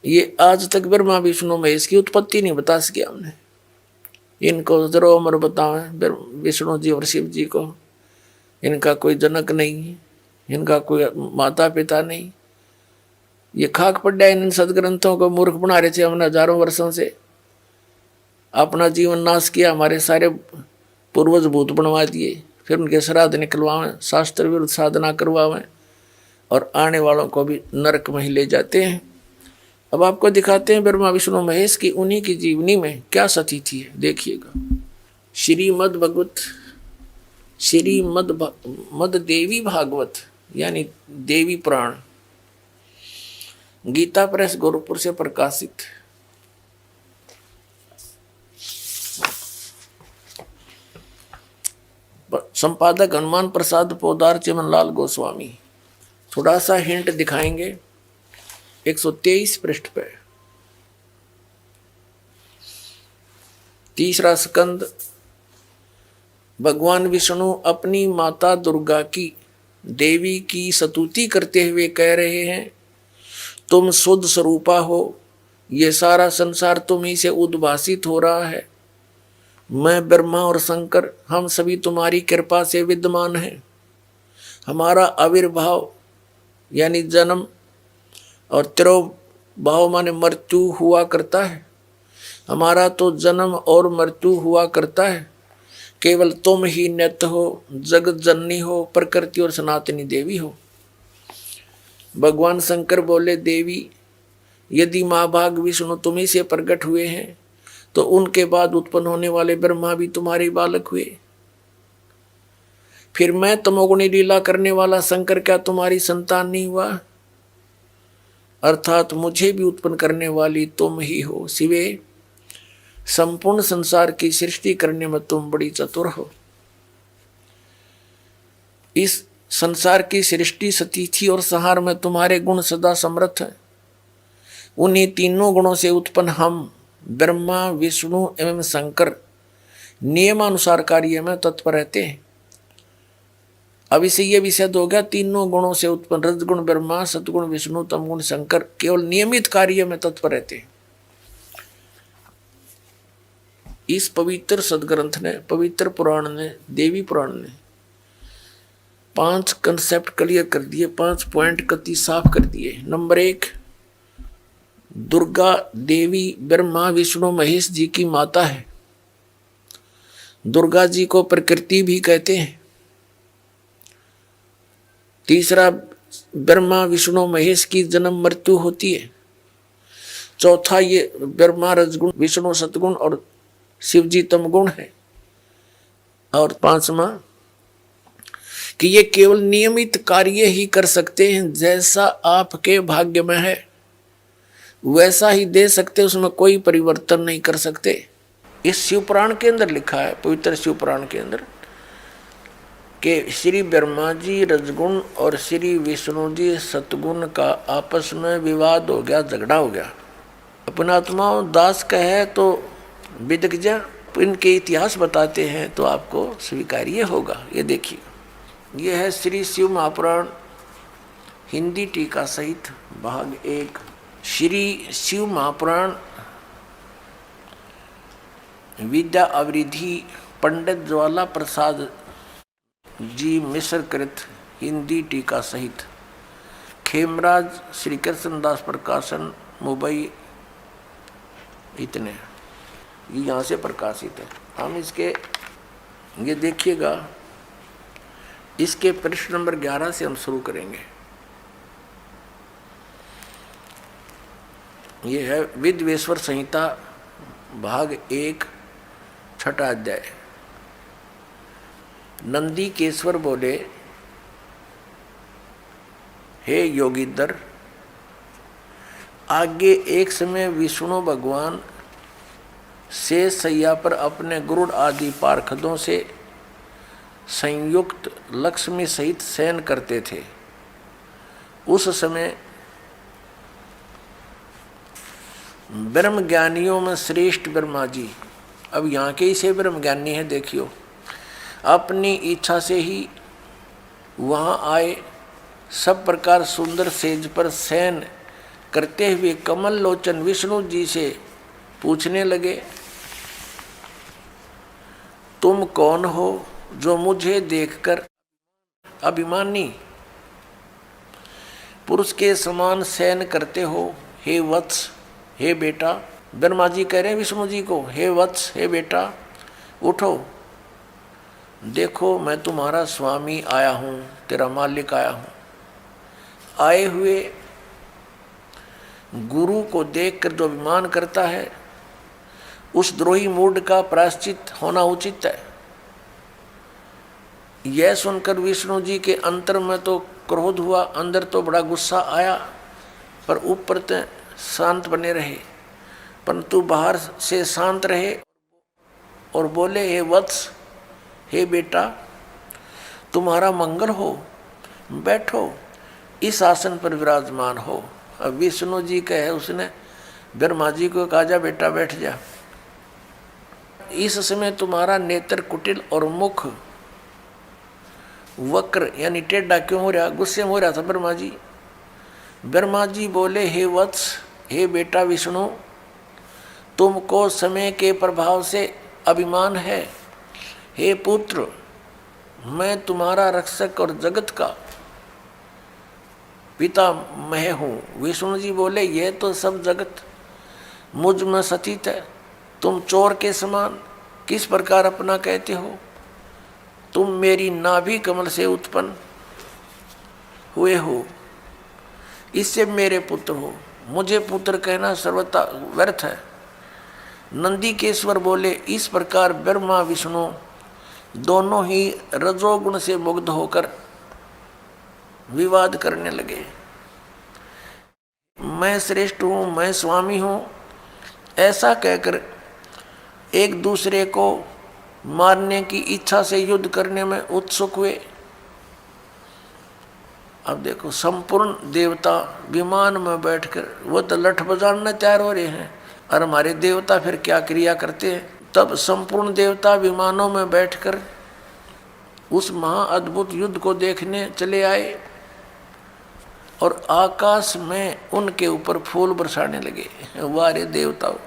ये आज तक ब्रह्मा विष्णु महेश की उत्पत्ति नहीं बता सके हमने। इनको जरो अमर बतावे विष्णु जी और शिव जी को, इनका कोई जनक नहीं, इनका कोई माता पिता नहीं। ये खाक पड़ा इन सदग्रंथों को मूर्ख बना रहे थे हमने हजारों वर्षों से। अपना जीवन नाश किया, हमारे सारे पूर्वज भूत बनवा दिए, फिर उनके श्राद्ध निकलवावें, शास्त्र विरुद्ध साधना करवावें और आने वालों को भी नरक में ही ले जाते हैं। अब आपको दिखाते हैं ब्रह्मा विष्णु महेश की उन्हीं की जीवनी में क्या स्थिति है, देखिएगा। श्रीमद् भगवत मद देवी भागवत यानी देवी पुराण, गीता प्रेस गोरखपुर से प्रकाशित। संपादक हनुमान प्रसाद पोदार चिमनलाल गोस्वामी। थोड़ा सा हिंट दिखाएंगे 123 पृष्ठ पे। तीसरा स्कंद। भगवान विष्णु अपनी माता दुर्गा की, देवी की स्तुति करते हुए कह रहे हैं, तुम शुद्ध स्वरूपा हो, ये सारा संसार तुम ही से उद्भासित हो रहा है। मैं ब्रह्मा और शंकर हम सभी तुम्हारी कृपा से विद्यमान हैं। हमारा आविर्भाव यानी जन्म और तिरोभाव माने मृत्यु हुआ करता है। हमारा तो जन्म और मृत्यु हुआ करता है। केवल तुम ही नित्य हो, जगत जननी हो, प्रकृति और सनातनी देवी हो। भगवान शंकर बोले, देवी यदि महाभाग विष्णु तुम्ही से प्रकट हुए हैं तो उनके बाद उत्पन्न होने वाले ब्रह्मा भी तुम्हारे बालक हुए। फिर मैं तमोगुणी लीला करने वाला शंकर क्या तुम्हारी संतान नहीं हुआ? अर्थात मुझे भी उत्पन्न करने वाली तुम ही हो। शिवे, संपूर्ण संसार की सृष्टि करने में तुम बड़ी चतुर हो। इस संसार की सृष्टि, स्थिति और संहार में तुम्हारे गुण सदा समर्थ हैं। उन्हीं तीनों गुणों से उत्पन्न हम ब्रह्मा विष्णु एवं शंकर नियमानुसार कार्य में तत्पर रहते हैं। अब इसे यह भी सिद्ध हो गया, तीनों गुणों से उत्पन्न रजगुण ब्रह्मा, सतगुण विष्णु, तमगुण शंकर केवल नियमित कार्य में तत्पर रहते हैं। इस पवित्र सदग्रंथ ने, पवित्र पुराण ने, देवी पुराण ने 5 कंसेप्ट क्लियर कर दिए, 5 पॉइंट कति साफ कर दिए। नंबर 1, दुर्गा देवी ब्रह्मा विष्णु महेश जी की माता है। दुर्गा जी को प्रकृति भी कहते हैं। तीसरा, ब्रह्मा विष्णु महेश की जन्म मृत्यु होती है। चौथा, ये ब्रह्मा रजगुण, विष्णु सतगुण और शिव जी तमगुण है। और 5वां कि ये केवल नियमित कार्य ही कर सकते हैं, जैसा आपके भाग्य में है वैसा ही दे सकते, उसमें कोई परिवर्तन नहीं कर सकते। इस शिव पुराण के अंदर लिखा है, पवित्र शिव पुराण के अंदर, कि श्री ब्रह्मा जी रजगुण और श्री विष्णु जी सतगुण का आपस में विवाद हो गया, झगड़ा हो गया। अपना आत्मा दास का है तो विदग्ध इनके इतिहास बताते हैं तो आपको स्वीकार्य होगा। ये देखिए, ये है श्री शिव महापुराण हिंदी टीका सहित भाग 1। श्री शिव महापुराण विद्या अवरिधि पंडित ज्वाला प्रसाद जी मिश्र कृत हिंदी टीका सहित, खेमराज श्री कृष्णदास प्रकाशन मुंबई, इतने ये यहाँ से प्रकाशित है। हम इसके ये देखिएगा, इसके पृष्ठ नंबर 11 से हम शुरू करेंगे। ये है विद्वेश्वर संहिता भाग 1 छठा अध्याय। नंदी केश्वर बोले, हे योगीधर, आगे एक समय विष्णु भगवान शेष सैया पर अपने गुरुड़ आदि पार्षदों से संयुक्त लक्ष्मी सहित शयन करते थे। उस समय ब्रह्म ज्ञानियों में श्रेष्ठ ब्रह्मा जी, अब यहाँ के ही से ब्रह्म ज्ञानी है, देखियो, अपनी इच्छा से ही वहाँ आए। सब प्रकार सुंदर सेज पर शयन करते हुए कमल लोचन विष्णु जी से पूछने लगे, तुम कौन हो जो मुझे देखकर अभिमानी पुरुष के समान शयन करते हो? हे वत्स, हे बेटा। ब्रह्मा जी कह रहे हैं विष्णु जी को, हे वत्स, हे बेटा, उठो, देखो मैं तुम्हारा स्वामी आया हूं, तेरा मालिक आया हूं। आए हुए गुरु को देखकर जो अभिमान करता है, उस द्रोही मूड का प्रायश्चित होना उचित है। यह सुनकर विष्णु जी के अंतर में तो क्रोध हुआ, अंदर तो बड़ा गुस्सा आया, पर ऊपर तो शांत बने रहे, परंतु बाहर से शांत रहे और बोले, हे वत्स, हे बेटा, तुम्हारा मंगल हो, बैठो, इस आसन पर विराजमान हो। अब विष्णु जी कहे, उसने ब्रह्मा जी को कहा, जा बेटा बैठ जा। इस समय तुम्हारा नेत्र कुटिल और मुख वक्र यानी टेढ़ा क्यों हो रहा? गुस्से में हो रहा था ब्रह्मा जी। ब्रह्मा जी बोले, हे वत्स, हे बेटा विष्णु, तुमको समय के प्रभाव से अभिमान है। हे पुत्र, मैं तुम्हारा रक्षक और जगत का पिता मैं हूँ। विष्णु जी बोले, यह तो सब जगत मुझ में स्थित है, तुम चोर के समान किस प्रकार अपना कहते हो? तुम मेरी नाभि कमल से उत्पन्न हुए हो, इससे मेरे पुत्र हो, मुझे पुत्र कहना सर्वथा व्यर्थ है। नंदीकेश्वर बोले, इस प्रकार ब्रह्मा विष्णु दोनों ही रजोगुण से मुग्ध होकर विवाद करने लगे। मैं श्रेष्ठ हूँ, मैं स्वामी हूँ, ऐसा कहकर एक दूसरे को मारने की इच्छा से युद्ध करने में उत्सुक हुए। अब देखो, संपूर्ण देवता विमान में बैठकर वो तो लठ बजाने तैयार हो रहे हैं, और हमारे देवता फिर क्या क्रिया करते हैं? तब संपूर्ण देवता विमानों में बैठकर उस महाअद्भुत युद्ध को देखने चले आए और आकाश में उनके ऊपर फूल बरसाने लगे। वारे देवताओं,